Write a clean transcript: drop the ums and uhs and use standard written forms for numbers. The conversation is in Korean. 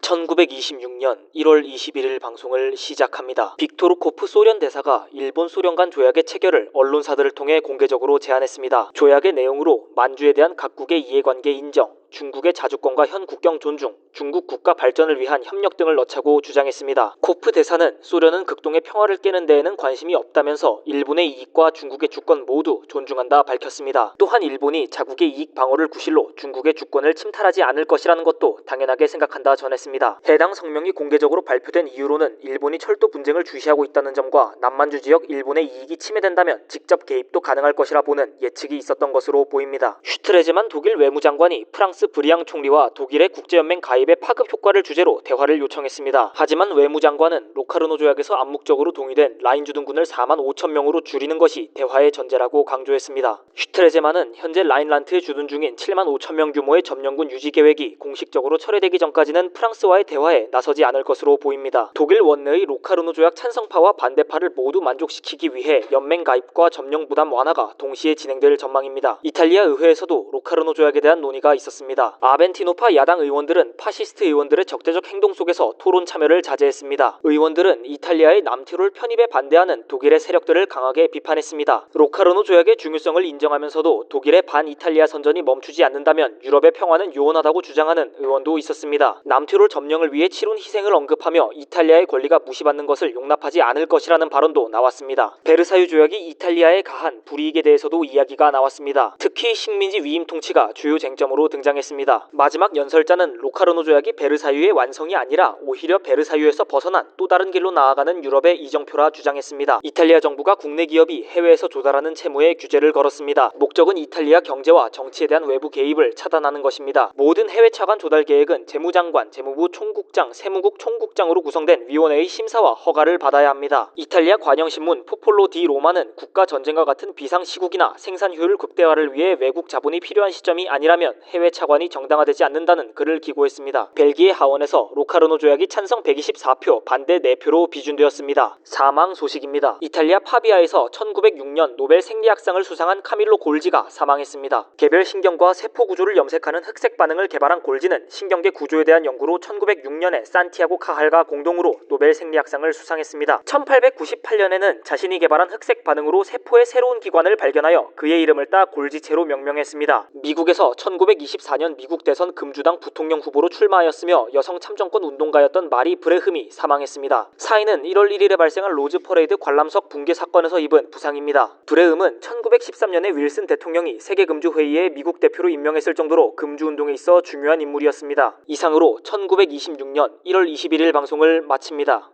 (1926년 1월 21일) 방송을 시작합니다. 빅토르코프 소련 대사가 일본 소련 간 조약의 체결을 언론사들을 통해 공개적으로 제안했습니다. 조약의 내용으로 만주에 대한 각국의 이해관계 인정, 중국의 자주권과 현 국경 존중, 중국 국가 발전을 위한 협력 등을 넣자고 주장했습니다. 코프 대사는 소련은 극동의 평화를 깨는 데에는 관심이 없다면서 일본의 이익과 중국의 주권 모두 존중한다 밝혔습니다. 또한 일본이 자국의 이익 방어를 구실로 중국의 주권을 침탈하지 않을 것이라는 것도 당연하게 생각한다 전했습니다. 해당 성명이 공개적으로 발표된 이유로는 일본이 철도 분쟁을 주시하고 있다는 점과 남만주 지역 일본의 이익이 침해된다면 직접 개입도 가능할 것이라 보는 예측이 있었던 것으로 보입니다. 슈트레제만 독일 외무장관이 프랑스 브리앙 총리와 독일의 국제연맹 가입의 파급 효과를 주제로 대화를 요청했습니다. 하지만 외무장관은 로카르노 조약에서 암묵적으로 동의된 라인 주둔군을 4만 5천 명으로 줄이는 것이 대화의 전제라고 강조했습니다. 슈트레제만은 현재 라인란트에 주둔 중인 7만 5천 명 규모의 점령군 유지 계획이 공식적으로 철회되기 전까지는 프랑스와의 대화에 나서지 않을 것으로 보입니다. 독일 원내의 로카르노 조약 찬성파와 반대파를 모두 만족시키기 위해 연맹 가입과 점령 부담 완화가 동시에 진행될 전망입니다. 이탈리아 의회에서도 로카르노 조약에 대한 논의가 있었습니다. 아벤티노파 야당 의원들은 파시스트 의원들의 적대적 행동 속에서 토론 참여를 자제했습니다. 의원들은 이탈리아의 남티롤 편입에 반대하는 독일의 세력들을 강하게 비판했습니다. 로카르노 조약의 중요성을 인정하면서도 독일의 반이탈리아 선전이 멈추지 않는다면 유럽의 평화는 요원하다고 주장하는 의원도 있었습니다. 남티롤 점령을 위해 치룬 희생을 언급하며 이탈리아의 권리가 무시받는 것을 용납하지 않을 것이라는 발언도 나왔습니다. 베르사유 조약이 이탈리아에 가한 불이익에 대해서도 이야기가 나왔습니다. 특히 식민지 위임 통치가 주요 쟁점으로 등장했습니다. 마지막 연설자는 로카르노 조약이 베르사유의 완성이 아니라 오히려 베르사유에서 벗어난 또 다른 길로 나아가는 유럽의 이정표라 주장했습니다. 이탈리아 정부가 국내 기업이 해외에서 조달하는 채무에 규제를 걸었습니다. 목적은 이탈리아 경제와 정치에 대한 외부 개입을 차단하는 것입니다. 모든 해외 차관 조달 계획은 재무장관, 재무부 총국장, 세무국 총국장으로 구성된 위원회의 심사와 허가를 받아야 합니다. 이탈리아 관영신문 포폴로 디 로마는 국가 전쟁과 같은 비상시국이나 생산 효율 극대화를 위해 외국 자본이 필요한 시점이 아니라면 해외 차관이 정당화되지 않는다는 글을 기고했습니다. 벨기에 하원에서 로카르노 조약이 찬성 124표, 반대 4표로 비준되었습니다. 사망 소식입니다. 이탈리아 파비아에서 1906년 노벨 생리학상을 수상한 카밀로 골지가 사망했습니다. 개별 신경과 세포 구조를 염색하는 흑색 반응을 개발한 골지는 신경계 구조에 대한 연구로 1906년에 산티아고 카할과 공동으로 노벨 생리학상을 수상했습니다. 1898년에는 자신이 개발한 흑색 반응으로 세포의 새로운 기관을 발견하여 그의 이름을 따 골지체로 명명했습니다. 미국에서 1924년 미국 대선 금주당 부통령 후보로 출마하였으며 여성 참정권 운동가였던 마리 브레흠이 사망했습니다. 사인은 1월 1일에 발생한 로즈 퍼레이드 관람석 붕괴 사건에서 입은 부상입니다. 브레흠은 1913년에 윌슨 대통령이 세계금주회의에 미국 대표로 임명했을 정도로 금주운동에 있어 중요한 인물이었습니다. 이상으로 1926년 1월 21일 방송을 마칩니다.